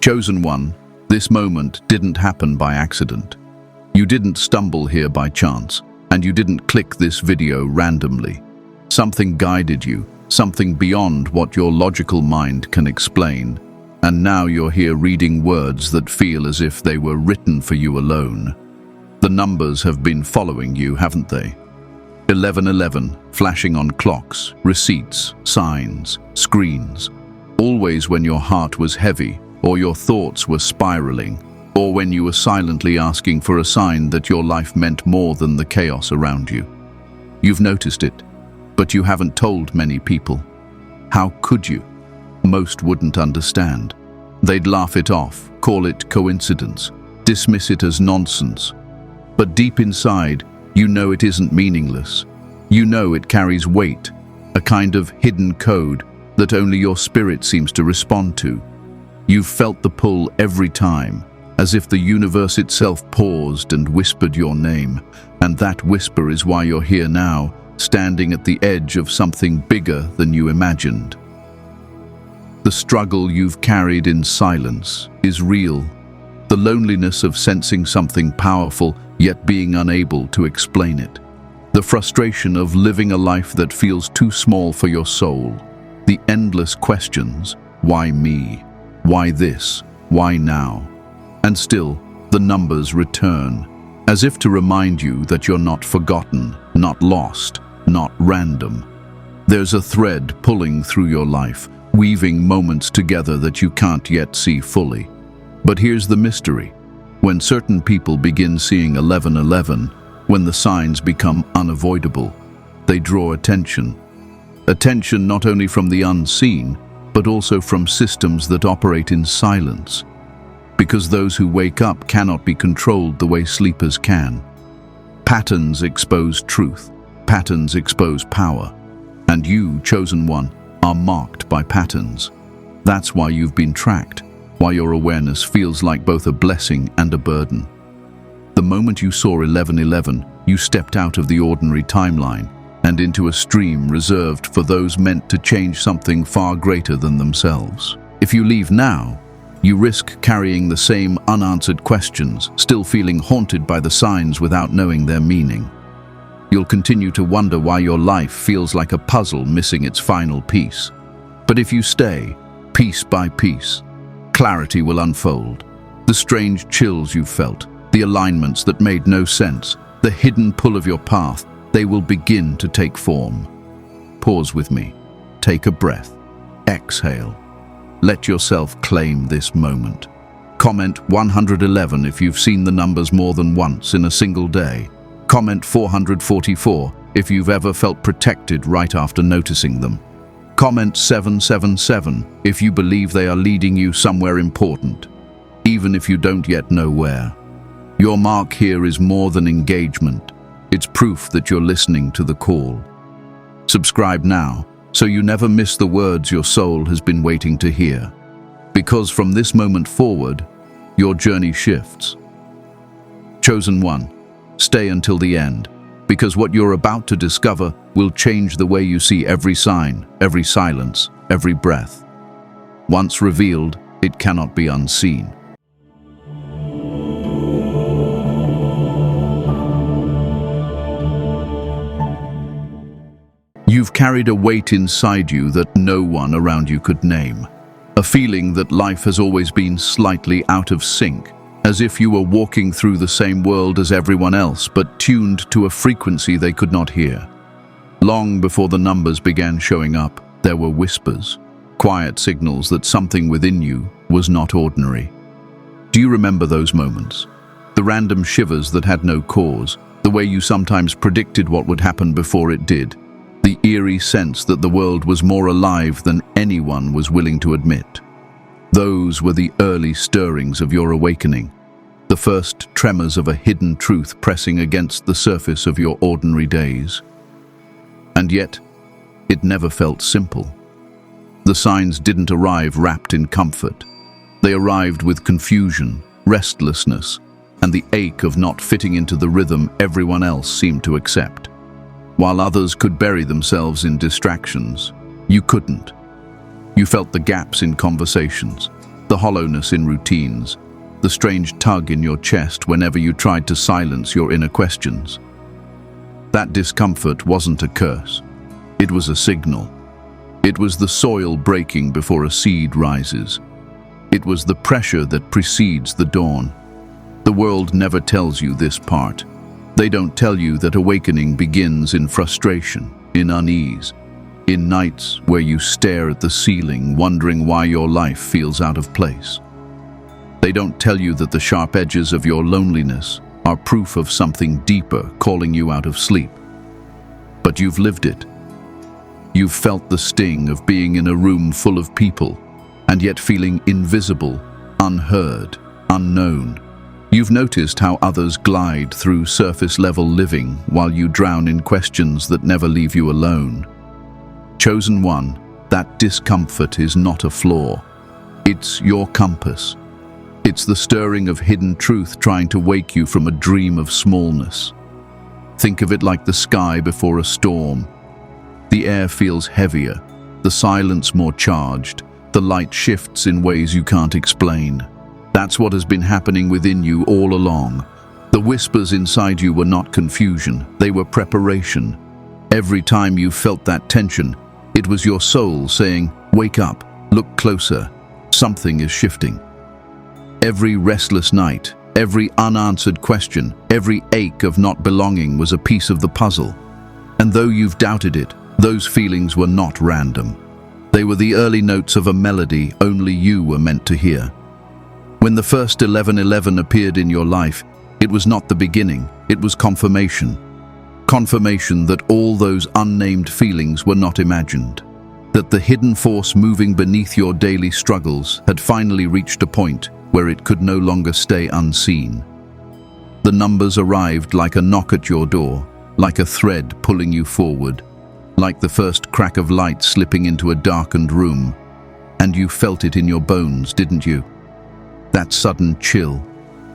Chosen one, this moment didn't happen by accident. You didn't stumble here by chance, and you didn't click this video randomly. Something guided you, something beyond what your logical mind can explain, and now you're here reading words that feel as if they were written for you alone. The numbers have been following you, haven't they? 1111, flashing on clocks, receipts, signs, screens. Always when your heart was heavy, or your thoughts were spiraling, or when you were silently asking for a sign that your life meant more than the chaos around you. You've noticed it, but you haven't told many people. How could you? Most wouldn't understand. They'd laugh it off, call it coincidence, dismiss it as nonsense. But deep inside, you know it isn't meaningless. You know it carries weight, a kind of hidden code that only your spirit seems to respond to. You've felt the pull every time, as if the universe itself paused and whispered your name, and that whisper is why you're here now, standing at the edge of something bigger than you imagined. The struggle you've carried in silence is real. The loneliness of sensing something powerful, yet being unable to explain it. The frustration of living a life that feels too small for your soul. The endless questions, why me? Why this? Why now? And still, the numbers return, as if to remind you that you're not forgotten, not lost, not random. There's a thread pulling through your life, weaving moments together that you can't yet see fully. But here's the mystery. When certain people begin seeing 1111, when the signs become unavoidable, they draw attention. Attention not only from the unseen, but also from systems that operate in silence. Because those who wake up cannot be controlled the way sleepers can. Patterns expose truth. Patterns expose power. And you, chosen one, are marked by patterns. That's why you've been tracked, why your awareness feels like both a blessing and a burden. The moment you saw 1111, you stepped out of the ordinary timeline and into a stream reserved for those meant to change something far greater than themselves. If you leave now, you risk carrying the same unanswered questions, still feeling haunted by the signs without knowing their meaning. You'll continue to wonder why your life feels like a puzzle missing its final piece. But if you stay, piece by piece, clarity will unfold. The strange chills you felt, the alignments that made no sense, the hidden pull of your path, they will begin to take form. Pause with me. Take a breath. Exhale. Let yourself claim this moment. Comment 111 if you've seen the numbers more than once in a single day. Comment 444 if you've ever felt protected right after noticing them. Comment 777 if you believe they are leading you somewhere important, even if you don't yet know where. Your mark here is more than engagement. It's proof that you're listening to the call. Subscribe now, so you never miss the words your soul has been waiting to hear. Because from this moment forward, your journey shifts. Chosen one, stay until the end, because what you're about to discover will change the way you see every sign, every silence, every breath. Once revealed, it cannot be unseen. You've carried a weight inside you that no one around you could name. A feeling that life has always been slightly out of sync, as if you were walking through the same world as everyone else, but tuned to a frequency they could not hear. Long before the numbers began showing up, there were whispers, quiet signals that something within you was not ordinary. Do you remember those moments? The random shivers that had no cause, the way you sometimes predicted what would happen before it did. The eerie sense that the world was more alive than anyone was willing to admit. Those were the early stirrings of your awakening, the first tremors of a hidden truth pressing against the surface of your ordinary days. And yet, it never felt simple. The signs didn't arrive wrapped in comfort. They arrived with confusion, restlessness, and the ache of not fitting into the rhythm everyone else seemed to accept. While others could bury themselves in distractions, you couldn't. You felt the gaps in conversations, the hollowness in routines, the strange tug in your chest whenever you tried to silence your inner questions. That discomfort wasn't a curse. It was a signal. It was the soil breaking before a seed rises. It was the pressure that precedes the dawn. The world never tells you this part. They don't tell you that awakening begins in frustration, in unease, in nights where you stare at the ceiling wondering why your life feels out of place. They don't tell you that the sharp edges of your loneliness are proof of something deeper calling you out of sleep. But you've lived it. You've felt the sting of being in a room full of people and yet feeling invisible, unheard, unknown. You've noticed how others glide through surface-level living while you drown in questions that never leave you alone. Chosen one, that discomfort is not a flaw. It's your compass. It's the stirring of hidden truth trying to wake you from a dream of smallness. Think of it like the sky before a storm. The air feels heavier, the silence more charged, the light shifts in ways you can't explain. That's what has been happening within you all along. The whispers inside you were not confusion, they were preparation. Every time you felt that tension, it was your soul saying, "Wake up, look closer, something is shifting." Every restless night, every unanswered question, every ache of not belonging was a piece of the puzzle. And though you've doubted it, those feelings were not random. They were the early notes of a melody only you were meant to hear. When the first 1111 appeared in your life, it was not the beginning, it was confirmation. Confirmation that all those unnamed feelings were not imagined. That the hidden force moving beneath your daily struggles had finally reached a point where it could no longer stay unseen. The numbers arrived like a knock at your door, like a thread pulling you forward, like the first crack of light slipping into a darkened room. And you felt it in your bones, didn't you? That sudden chill,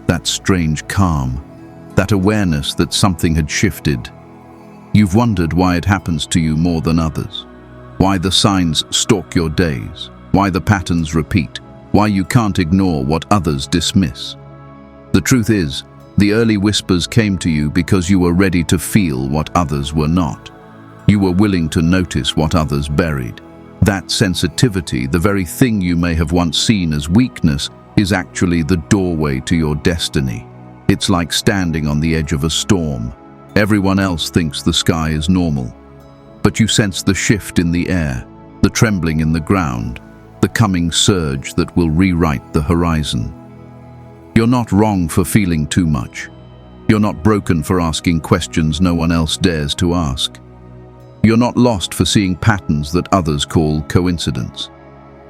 that strange calm, that awareness that something had shifted. You've wondered why it happens to you more than others, why the signs stalk your days, why the patterns repeat, why you can't ignore what others dismiss. The truth is, the early whispers came to you because you were ready to feel what others were not. You were willing to notice what others buried. That sensitivity, the very thing you may have once seen as weakness, is actually the doorway to your destiny. It's like standing on the edge of a storm. Everyone else thinks the sky is normal, but you sense the shift in the air, the trembling in the ground, the coming surge that will rewrite the horizon. You're not wrong for feeling too much. You're not broken for asking questions no one else dares to ask. You're not lost for seeing patterns that others call coincidence.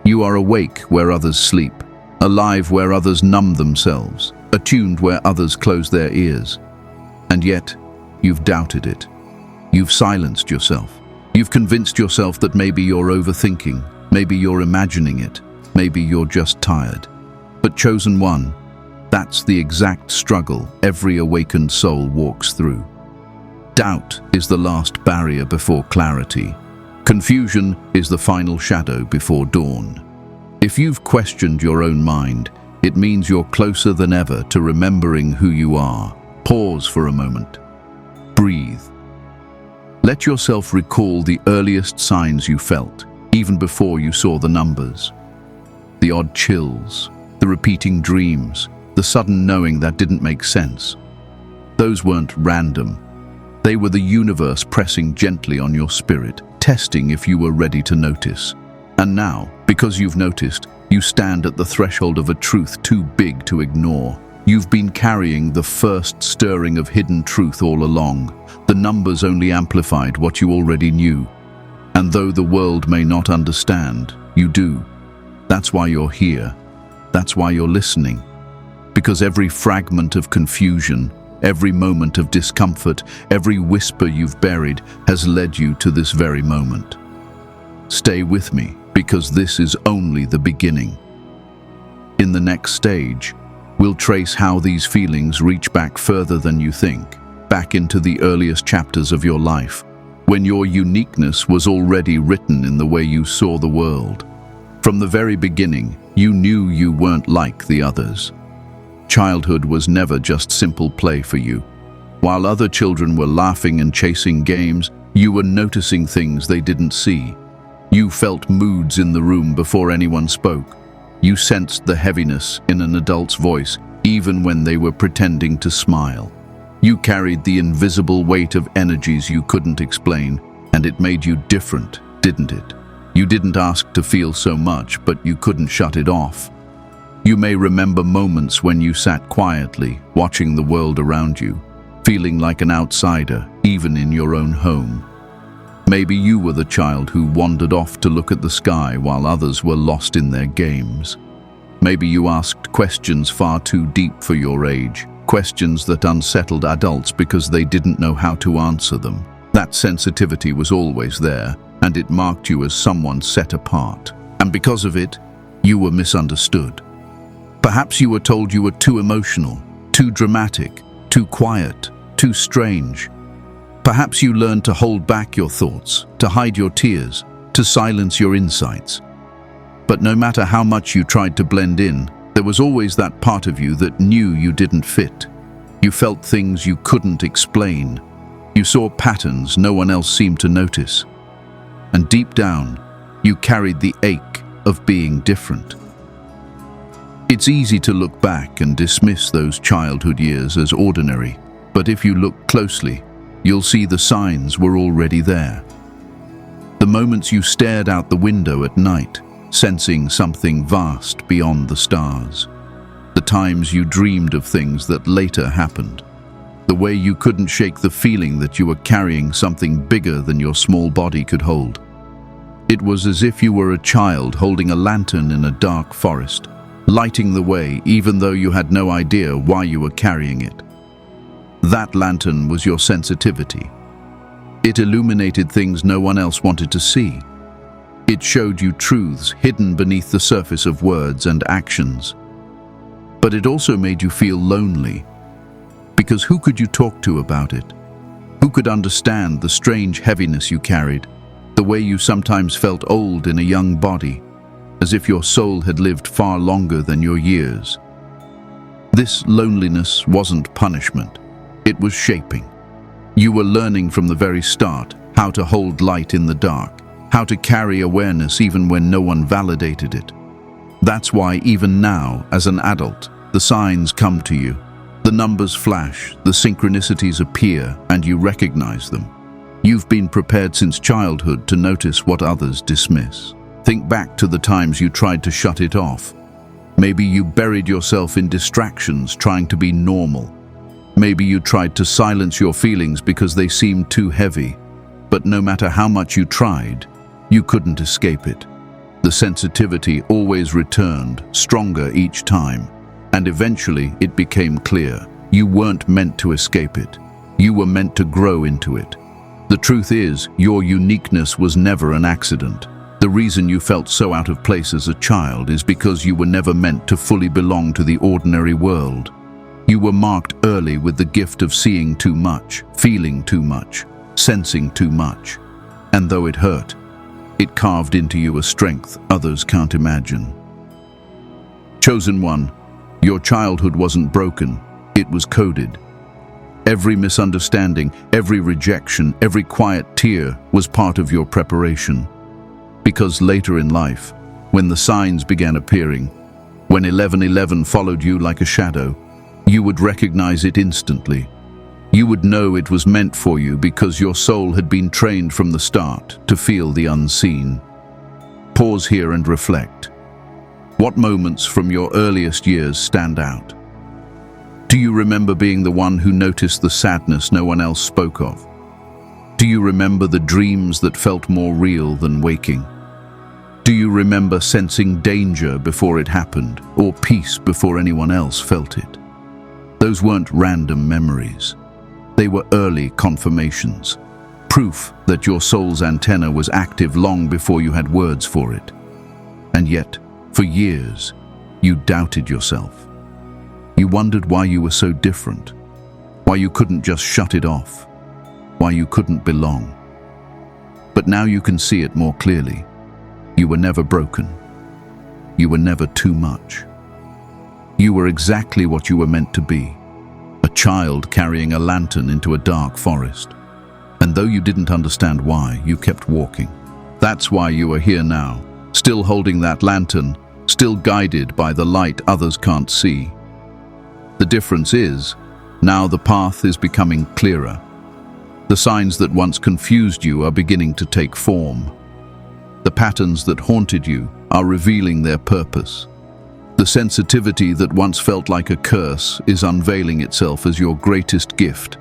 You are awake where others sleep, alive where others numb themselves, attuned where others close their ears. And yet, you've doubted it. You've silenced yourself. You've convinced yourself that maybe you're overthinking, maybe you're imagining it, maybe you're just tired. But chosen one, that's the exact struggle every awakened soul walks through. Doubt is the last barrier before clarity. Confusion is the final shadow before dawn. If you've questioned your own mind, it means you're closer than ever to remembering who you are. Pause for a moment. Breathe. Let yourself recall the earliest signs you felt, even before you saw the numbers. The odd chills, the repeating dreams, the sudden knowing that didn't make sense. Those weren't random. They were the universe pressing gently on your spirit, testing if you were ready to notice. And now, because you've noticed, you stand at the threshold of a truth too big to ignore. You've been carrying the first stirring of hidden truth all along. The numbers only amplified what you already knew. And though the world may not understand, you do. That's why you're here. That's why you're listening. Because every fragment of confusion, every moment of discomfort, every whisper you've buried has led you to this very moment. Stay with me, because this is only the beginning. In the next stage, we'll trace how these feelings reach back further than you think, back into the earliest chapters of your life, when your uniqueness was already written in the way you saw the world. From the very beginning, You knew you weren't like the others. Childhood was never just simple play for you. While other children were laughing and chasing games, you were noticing things they didn't see. You felt moods in the room before anyone spoke. You sensed the heaviness in an adult's voice, even when they were pretending to smile. You carried the invisible weight of energies you couldn't explain, and it made you different, didn't it? You didn't ask to feel so much, but you couldn't shut it off. You may remember moments when you sat quietly, watching the world around you, feeling like an outsider, even in your own home. Maybe you were the child who wandered off to look at the sky while others were lost in their games. Maybe you asked questions far too deep for your age, questions that unsettled adults because they didn't know how to answer them. That sensitivity was always there, and it marked you as someone set apart. And because of it, you were misunderstood. Perhaps you were told you were too emotional, too dramatic, too quiet, too strange. Perhaps you learned to hold back your thoughts, to hide your tears, to silence your insights. But no matter how much you tried to blend in, there was always that part of you that knew you didn't fit. You felt things you couldn't explain. You saw patterns no one else seemed to notice. And deep down, you carried the ache of being different. It's easy to look back and dismiss those childhood years as ordinary, but if you look closely, you'll see the signs were already there. The moments you stared out the window at night, sensing something vast beyond the stars. The times you dreamed of things that later happened. The way you couldn't shake the feeling that you were carrying something bigger than your small body could hold. It was as if you were a child holding a lantern in a dark forest, lighting the way even though you had no idea why you were carrying it. That lantern was your sensitivity. It illuminated things no one else wanted to see. It showed you truths hidden beneath the surface of words and actions. But it also made you feel lonely. Because who could you talk to about it? Who could understand the strange heaviness you carried? The way you sometimes felt old in a young body, as if your soul had lived far longer than your years. This loneliness wasn't punishment. It was shaping. You were learning from the very start how to hold light in the dark, how to carry awareness even when no one validated it. That's why even now, as an adult, the signs come to you. The numbers flash, the synchronicities appear, and you recognize them. You've been prepared since childhood to notice what others dismiss. Think back to the times you tried to shut it off. Maybe you buried yourself in distractions trying to be normal. Maybe you tried to silence your feelings because they seemed too heavy. But no matter how much you tried, you couldn't escape it. The sensitivity always returned, stronger each time. And eventually it became clear. You weren't meant to escape it. You were meant to grow into it. The truth is, your uniqueness was never an accident. The reason you felt so out of place as a child is because you were never meant to fully belong to the ordinary world. You were marked early with the gift of seeing too much, feeling too much, sensing too much. And though it hurt, it carved into you a strength others can't imagine. Chosen one, your childhood wasn't broken, it was coded. Every misunderstanding, every rejection, every quiet tear was part of your preparation. Because later in life, when the signs began appearing, when 1111 followed you like a shadow, you would recognize it instantly. You would know it was meant for you because your soul had been trained from the start to feel the unseen. Pause here and reflect. What moments from your earliest years stand out? Do you remember being the one who noticed the sadness no one else spoke of? Do you remember the dreams that felt more real than waking? Do you remember sensing danger before it happened, or peace before anyone else felt it? Those weren't random memories. They were early confirmations, proof that your soul's antenna was active long before you had words for it. And yet, for years, you doubted yourself. You wondered why you were so different, why you couldn't just shut it off, why you couldn't belong. But now you can see it more clearly. You were never broken. you were never too much. You were exactly what you were meant to be, a child carrying a lantern into a dark forest. And though you didn't understand why, you kept walking. That's why you are here now, still holding that lantern, still guided by the light others can't see. The difference is, now the path is becoming clearer. The signs that once confused you are beginning to take form. The patterns that haunted you are revealing their purpose. The sensitivity that once felt like a curse is unveiling itself as your greatest gift.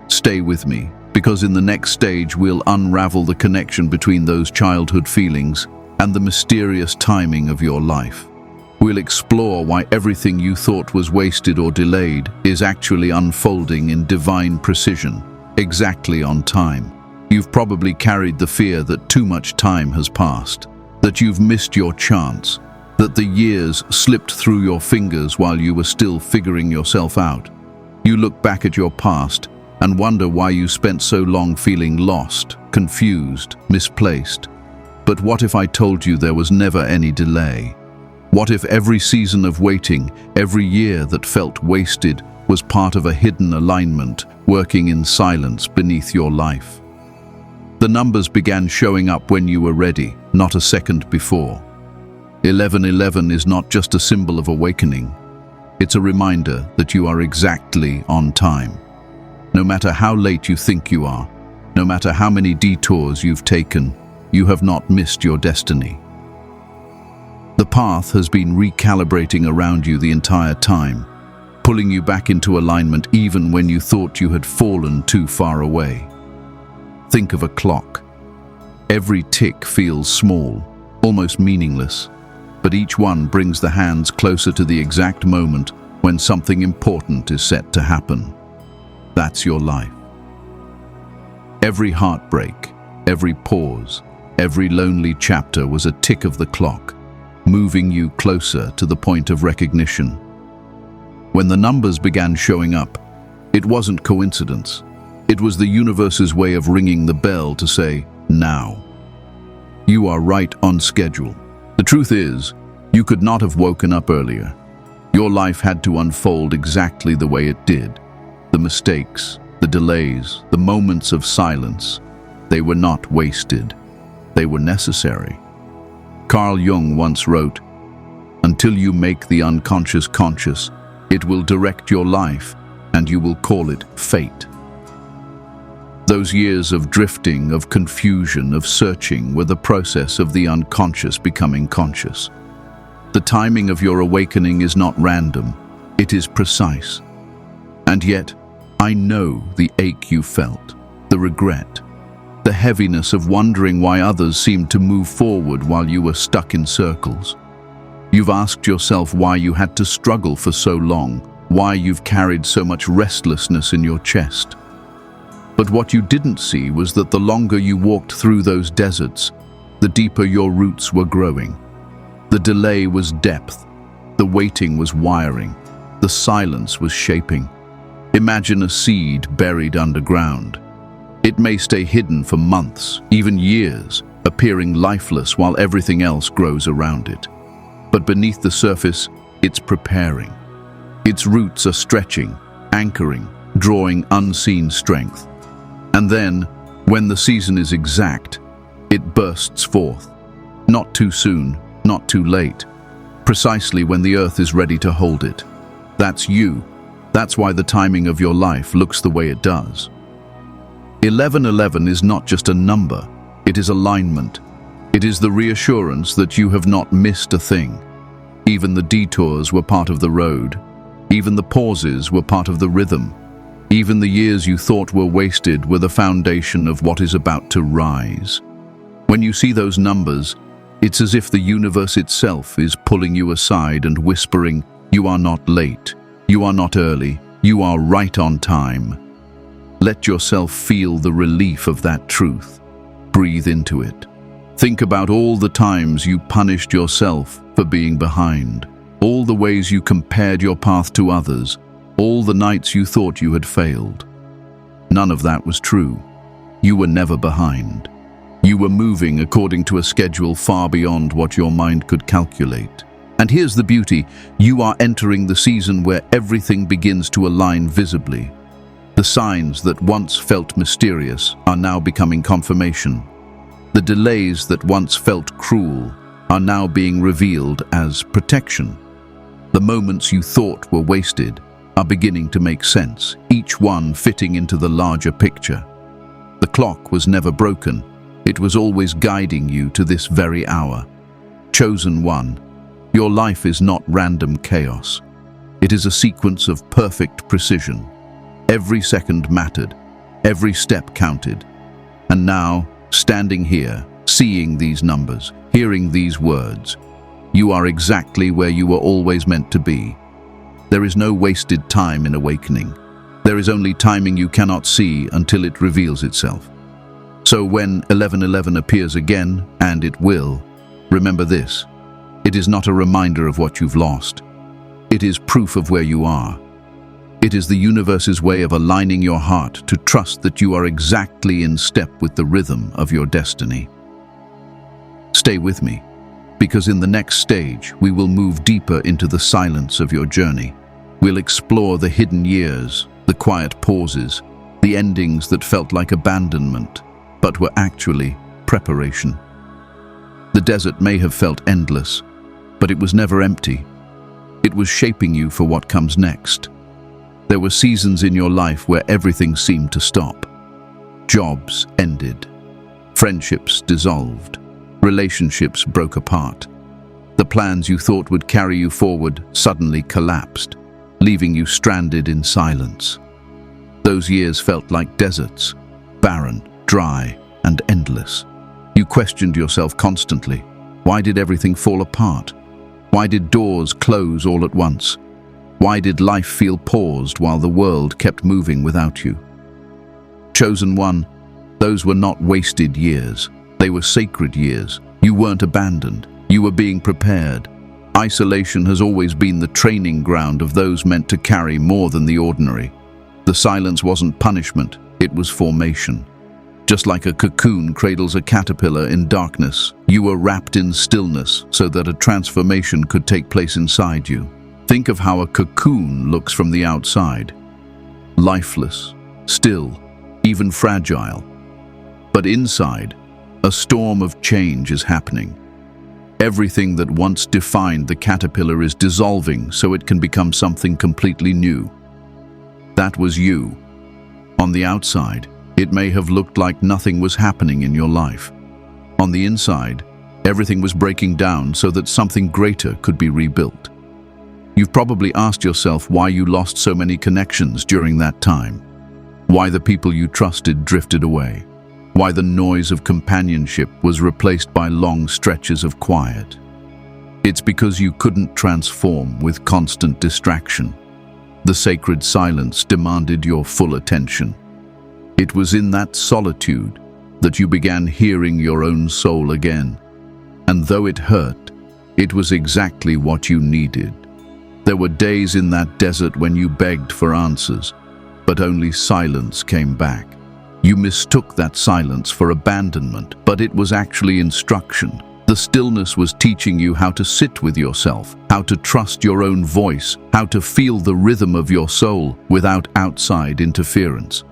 Stay with me, because in the next stage we'll unravel the connection between those childhood feelings and the mysterious timing of your life. We'll explore why everything you thought was wasted or delayed is actually unfolding in divine precision, exactly on time. You've probably carried the fear that too much time has passed, that you've missed your chance, that the years slipped through your fingers while you were still figuring yourself out. You look back at your past and wonder why you spent so long feeling lost, confused, misplaced. But what if I told you there was never any delay? What if every season of waiting, every year that felt wasted, was part of a hidden alignment working in silence beneath your life? The numbers began showing up when you were ready, not a second before. 1111 is not just a symbol of awakening. It's a reminder that you are exactly on time. No matter how late you think you are, no matter how many detours you've taken, you have not missed your destiny. The path has been recalibrating around you the entire time, pulling you back into alignment even when you thought you had fallen too far away. Think of a clock. Every tick feels small, almost meaningless, but each one brings the hands closer to the exact moment when something important is set to happen. That's your life. Every heartbreak, every pause, every lonely chapter was a tick of the clock, moving you closer to the point of recognition. When the numbers began showing up, it wasn't coincidence. It was the universe's way of ringing the bell to say, now. You are right on schedule. The truth is, you could not have woken up earlier. Your life had to unfold exactly the way it did. The mistakes, the delays, the moments of silence, they were not wasted. They were necessary. Carl Jung once wrote, "Until you make the unconscious conscious, it will direct your life, and you will call it fate." Those years of drifting, of confusion, of searching were the process of the unconscious becoming conscious. The timing of your awakening is not random, it is precise. And yet, I know the ache you felt, the regret, the heaviness of wondering why others seemed to move forward while you were stuck in circles. You've asked yourself why you had to struggle for so long, why you've carried so much restlessness in your chest. But what you didn't see was that the longer you walked through those deserts, the deeper your roots were growing. The delay was depth, the waiting was wiring, the silence was shaping. Imagine a seed buried underground. It may stay hidden for months, even years, appearing lifeless while everything else grows around it. But beneath the surface, it's preparing. Its roots are stretching, anchoring, drawing unseen strength. And then, when the season is exact, it bursts forth. Not too soon, not too late. Precisely when the earth is ready to hold it. That's you. That's why the timing of your life looks the way it does. 1111 is not just a number, it is alignment. It is the reassurance that you have not missed a thing. Even the detours were part of the road. Even the pauses were part of the rhythm. Even the years you thought were wasted were the foundation of what is about to rise. When you see those numbers, it's as if the universe itself is pulling you aside and whispering, "You are not late, you are not early, you are right on time." Let yourself feel the relief of that truth. Breathe into it. Think about all the times you punished yourself for being behind, all the ways you compared your path to others, all the nights you thought you had failed. None of that was true. You were never behind. You were moving according to a schedule far beyond what your mind could calculate. And here's the beauty: you are entering the season where everything begins to align visibly. The signs that once felt mysterious are now becoming confirmation. The delays that once felt cruel are now being revealed as protection. The moments you thought were wasted are beginning to make sense, each one fitting into the larger picture. The clock was never broken. It was always guiding you to this very hour. Chosen one, your life is not random chaos. It is a sequence of perfect precision. Every second mattered, every step counted. And now, standing here, seeing these numbers, hearing these words, you are exactly where you were always meant to be. There is no wasted time in awakening. There is only timing you cannot see until it reveals itself. So when 1111 appears again, and it will, remember this: it is not a reminder of what you've lost. It is proof of where you are. It is the universe's way of aligning your heart to trust that you are exactly in step with the rhythm of your destiny. Stay with me, because in the next stage, we will move deeper into the silence of your journey. We'll explore the hidden years, the quiet pauses, the endings that felt like abandonment, but were actually preparation. The desert may have felt endless, but it was never empty. It was shaping you for what comes next. There were seasons in your life where everything seemed to stop. Jobs ended. Friendships dissolved. Relationships broke apart. The plans you thought would carry you forward suddenly collapsed, leaving you stranded in silence. Those years felt like deserts, barren, dry, and endless. You questioned yourself constantly. Why did everything fall apart? Why did doors close all at once? Why did life feel paused while the world kept moving without you? Chosen one, those were not wasted years. They were sacred years. You weren't abandoned. You were being prepared. Isolation has always been the training ground of those meant to carry more than the ordinary. The silence wasn't punishment, it was formation. Just like a cocoon cradles a caterpillar in darkness, you were wrapped in stillness so that a transformation could take place inside you. Think of how a cocoon looks from the outside. Lifeless, still, even fragile. But inside, a storm of change is happening. Everything that once defined the caterpillar is dissolving so it can become something completely new. That was you. On the outside, it may have looked like nothing was happening in your life. On the inside, everything was breaking down so that something greater could be rebuilt. You've probably asked yourself why you lost so many connections during that time. Why the people you trusted drifted away. Why the noise of companionship was replaced by long stretches of quiet. It's because you couldn't transform with constant distraction. The sacred silence demanded your full attention. It was in that solitude that you began hearing your own soul again. And though it hurt, it was exactly what you needed. There were days in that desert when you begged for answers, but only silence came back. You mistook that silence for abandonment, but it was actually instruction. The stillness was teaching you how to sit with yourself, how to trust your own voice, how to feel the rhythm of your soul without outside interference.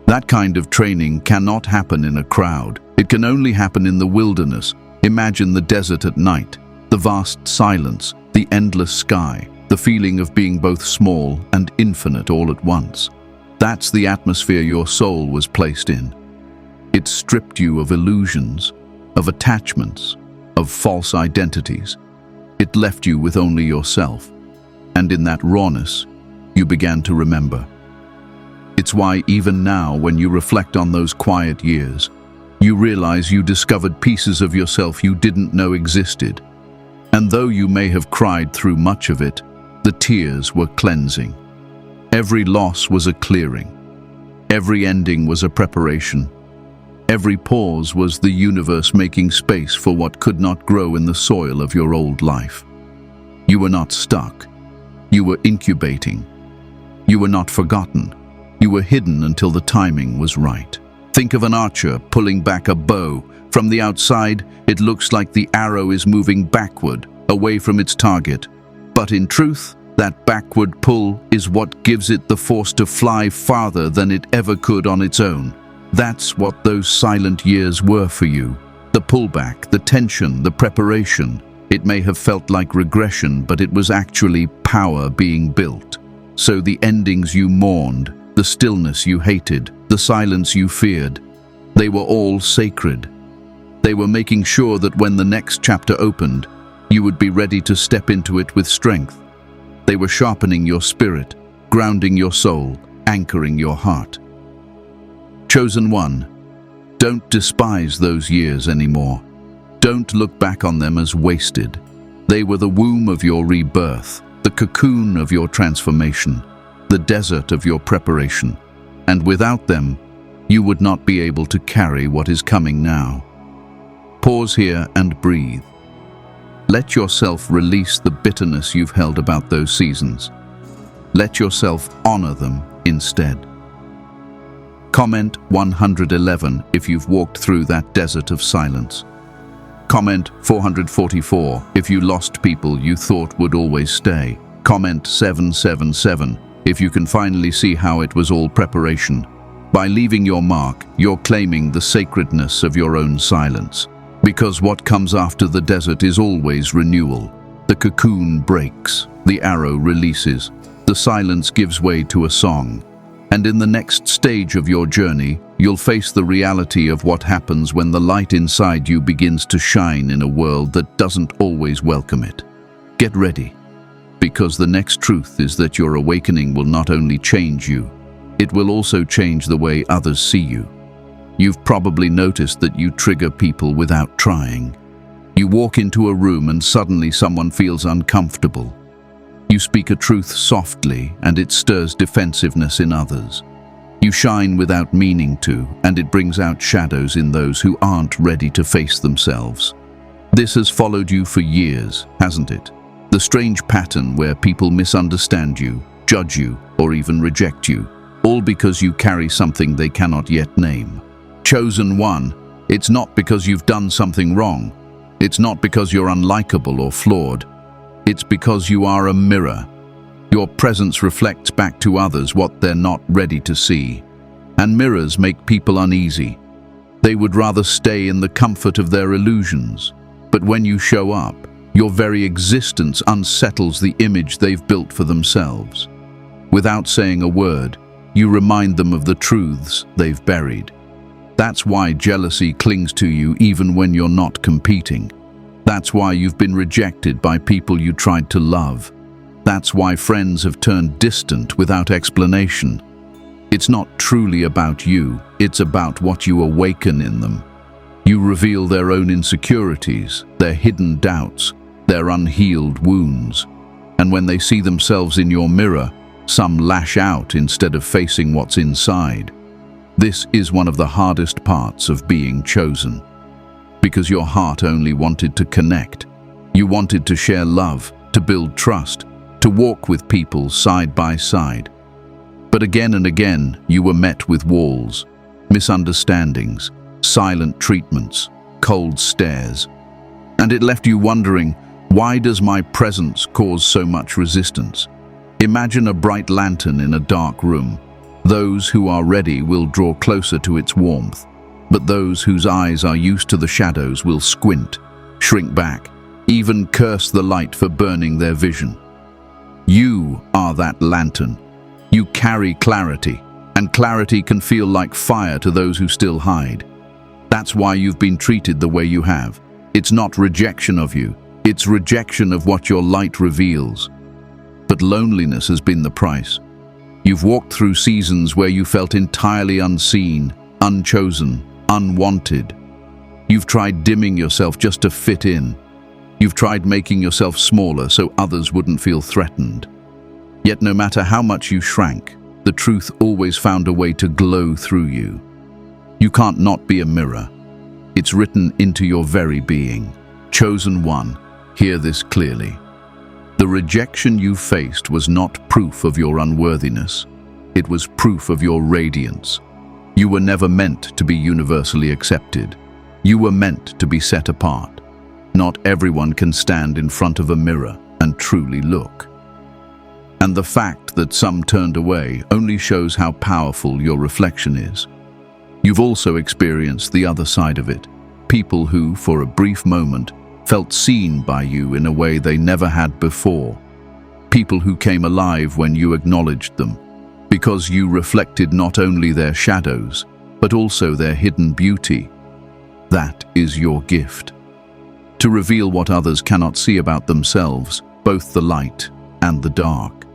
That kind of training cannot happen in a crowd. It can only happen in the wilderness. Imagine the desert at night, the vast silence, the endless sky, the feeling of being both small and infinite all at once. That's the atmosphere your soul was placed in. It stripped you of illusions, of attachments, of false identities. It left you with only yourself. And in that rawness, you began to remember. It's why even now, when you reflect on those quiet years, you realize you discovered pieces of yourself you didn't know existed. And though you may have cried through much of it, the tears were cleansing. Every loss was a clearing. Every ending was a preparation. Every pause was the universe making space for what could not grow in the soil of your old life. You were not stuck. You were incubating. You were not forgotten. You were hidden until the timing was right. Think of an archer pulling back a bow. From the outside, it looks like the arrow is moving backward, away from its target. But in truth, that backward pull is what gives it the force to fly farther than it ever could on its own. That's what those silent years were for you. The pullback, the tension, the preparation. It may have felt like regression, but it was actually power being built. So the endings you mourned, the stillness you hated, the silence you feared, they were all sacred. They were making sure that when the next chapter opened, you would be ready to step into it with strength. They were sharpening your spirit, grounding your soul, anchoring your heart. Chosen one, don't despise those years anymore. Don't look back on them as wasted. They were the womb of your rebirth, the cocoon of your transformation, the desert of your preparation. And without them, you would not be able to carry what is coming now. Pause here and breathe. Let yourself release the bitterness you've held about those seasons. Let yourself honor them instead. Comment 111 if you've walked through that desert of silence. Comment 444 if you lost people you thought would always stay. Comment 777 if you can finally see how it was all preparation. By leaving your mark, you're claiming the sacredness of your own silence. Because what comes after the desert is always renewal. The cocoon breaks, the arrow releases, the silence gives way to a song. And in the next stage of your journey, you'll face the reality of what happens when the light inside you begins to shine in a world that doesn't always welcome it. Get ready, because the next truth is that your awakening will not only change you, it will also change the way others see you. You've probably noticed that you trigger people without trying. You walk into a room and suddenly someone feels uncomfortable. You speak a truth softly and it stirs defensiveness in others. You shine without meaning to, and it brings out shadows in those who aren't ready to face themselves. This has followed you for years, hasn't it? The strange pattern where people misunderstand you, judge you, or even reject you, all because you carry something they cannot yet name. Chosen one, it's not because you've done something wrong. It's not because you're unlikable or flawed. It's because you are a mirror. Your presence reflects back to others what they're not ready to see. And mirrors make people uneasy. They would rather stay in the comfort of their illusions. But when you show up, your very existence unsettles the image they've built for themselves. Without saying a word, you remind them of the truths they've buried. That's why jealousy clings to you even when you're not competing. That's why you've been rejected by people you tried to love. That's why friends have turned distant without explanation. It's not truly about you, it's about what you awaken in them. You reveal their own insecurities, their hidden doubts, their unhealed wounds. And when they see themselves in your mirror, some lash out instead of facing what's inside. This is one of the hardest parts of being chosen. Because your heart only wanted to connect. You wanted to share love, to build trust, to walk with people side by side. But again and again, you were met with walls, misunderstandings, silent treatments, cold stares. And it left you wondering, why does my presence cause so much resistance? Imagine a bright lantern in a dark room. Those who are ready will draw closer to its warmth, but those whose eyes are used to the shadows will squint, shrink back, even curse the light for burning their vision. You are that lantern. You carry clarity, and clarity can feel like fire to those who still hide. That's why you've been treated the way you have. It's not rejection of you, it's rejection of what your light reveals. But loneliness has been the price. You've walked through seasons where you felt entirely unseen, unchosen, unwanted. You've tried dimming yourself just to fit in. You've tried making yourself smaller so others wouldn't feel threatened. Yet no matter how much you shrank, the truth always found a way to glow through you. You can't not be a mirror. It's written into your very being. Chosen one, hear this clearly. The rejection you faced was not proof of your unworthiness. It was proof of your radiance. You were never meant to be universally accepted. You were meant to be set apart. Not everyone can stand in front of a mirror and truly look. And the fact that some turned away only shows how powerful your reflection is. You've also experienced the other side of it. People who, for a brief moment, felt seen by you in a way they never had before. People who came alive when you acknowledged them, because you reflected not only their shadows, but also their hidden beauty. That is your gift. To reveal what others cannot see about themselves, both the light and the dark.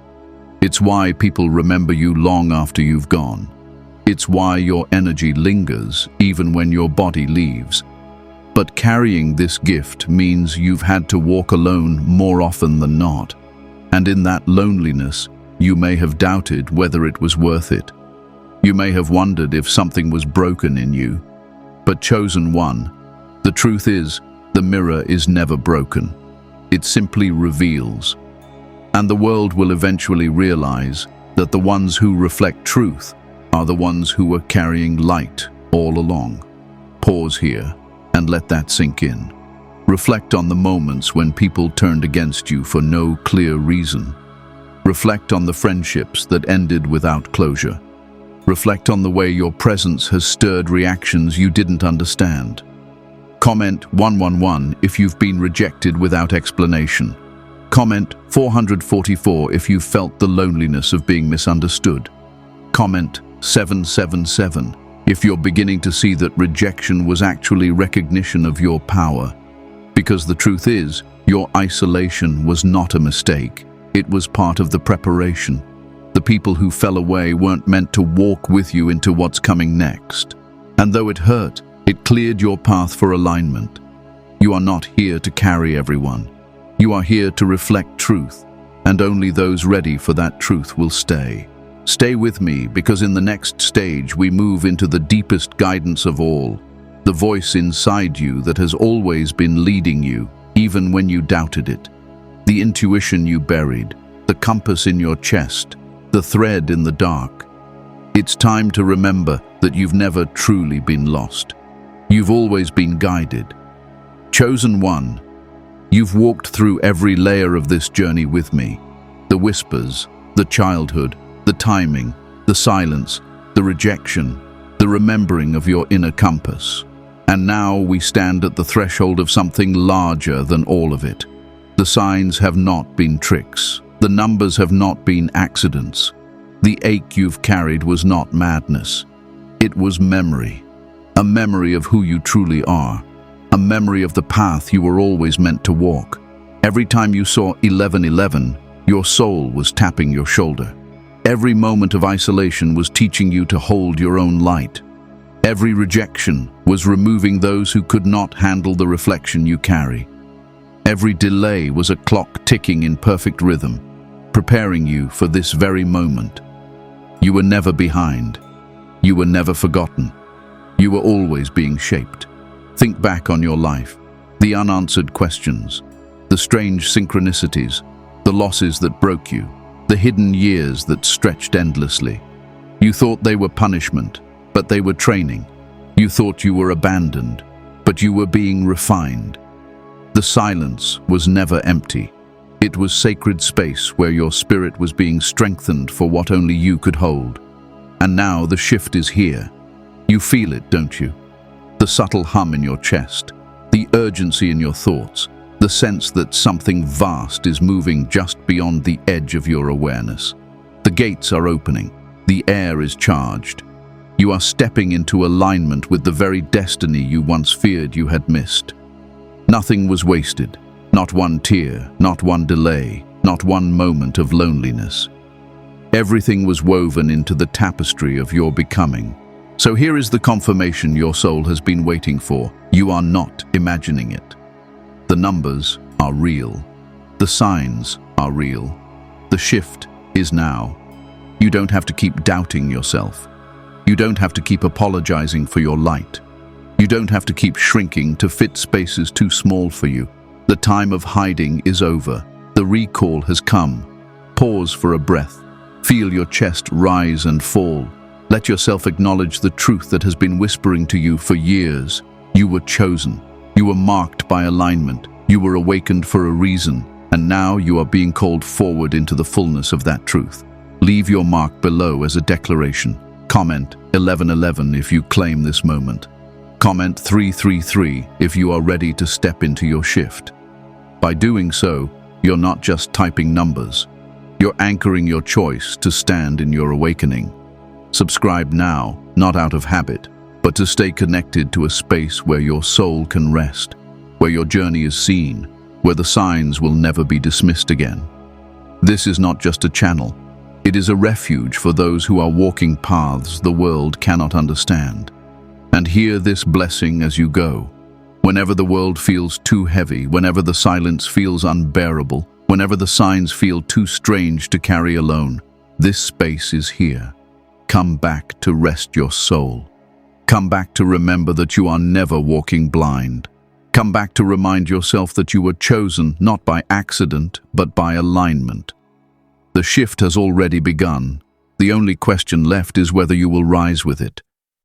It's why people remember you long after you've gone. It's why your energy lingers even when your body leaves. But carrying this gift means you've had to walk alone more often than not. And in that loneliness, you may have doubted whether it was worth it. You may have wondered if something was broken in you. But chosen one, the truth is, the mirror is never broken. It simply reveals. And the world will eventually realize that the ones who reflect truth are the ones who were carrying light all along. Pause here and let that sink in. Reflect on the moments when people turned against you for no clear reason. Reflect on the friendships that ended without closure. Reflect on the way your presence has stirred reactions you didn't understand. Comment 111 if you've been rejected without explanation. Comment 444 if you've felt the loneliness of being misunderstood. Comment 777 if you're beginning to see that rejection was actually recognition of your power. Because the truth is, your isolation was not a mistake. It was part of the preparation. The people who fell away weren't meant to walk with you into what's coming next. And though it hurt, it cleared your path for alignment. You are not here to carry everyone. You are here to reflect truth, and only those ready for that truth will stay. Stay with me, because in the next stage we move into the deepest guidance of all, the voice inside you that has always been leading you, even when you doubted it. The intuition you buried, the compass in your chest, the thread in the dark. It's time to remember that you've never truly been lost. You've always been guided. Chosen one, you've walked through every layer of this journey with me. The whispers, the childhood, the timing, the silence, the rejection, the remembering of your inner compass. And now we stand at the threshold of something larger than all of it. The signs have not been tricks. The numbers have not been accidents. The ache you've carried was not madness. It was memory. A memory of who you truly are. A memory of the path you were always meant to walk. Every time you saw 1111, your soul was tapping your shoulder. Every moment of isolation was teaching you to hold your own light. Every rejection was removing those who could not handle the reflection you carry. Every delay was a clock ticking in perfect rhythm, preparing you for this very moment. You were never behind. You were never forgotten. You were always being shaped. Think back on your life, the unanswered questions, the strange synchronicities, the losses that broke you, the hidden years that stretched endlessly. You thought they were punishment, but they were training. You thought you were abandoned, but you were being refined. The silence was never empty. It was sacred space where your spirit was being strengthened for what only you could hold. And now the shift is here. You feel it, don't you? The subtle hum in your chest, the urgency in your thoughts, the sense that something vast is moving just beyond the edge of your awareness. The gates are opening. The air is charged. You are stepping into alignment with the very destiny you once feared you had missed. Nothing was wasted. Not one tear, not one delay, not one moment of loneliness. Everything was woven into the tapestry of your becoming. So here is the confirmation your soul has been waiting for. You are not imagining it. The numbers are real. The signs are real. The shift is now. You don't have to keep doubting yourself. You don't have to keep apologizing for your light. You don't have to keep shrinking to fit spaces too small for you. The time of hiding is over. The recall has come. Pause for a breath. Feel your chest rise and fall. Let yourself acknowledge the truth that has been whispering to you for years. You were chosen. You were marked by alignment. You were awakened for a reason, and now you are being called forward into the fullness of that truth. Leave your mark below as a declaration. Comment 1111 if you claim this moment. Comment 333 if you are ready to step into your shift. By doing so, you're not just typing numbers. You're anchoring your choice to stand in your awakening. Subscribe now, not out of habit, but to stay connected to a space where your soul can rest, where your journey is seen, where the signs will never be dismissed again. This is not just a channel. It is a refuge for those who are walking paths the world cannot understand. And hear this blessing as you go. Whenever the world feels too heavy, whenever the silence feels unbearable, whenever the signs feel too strange to carry alone, this space is here. Come back to rest your soul. Come back to remember that you are never walking blind. Come back to remind yourself that you were chosen not by accident, but by alignment. The shift has already begun. The only question left is whether you will rise with it.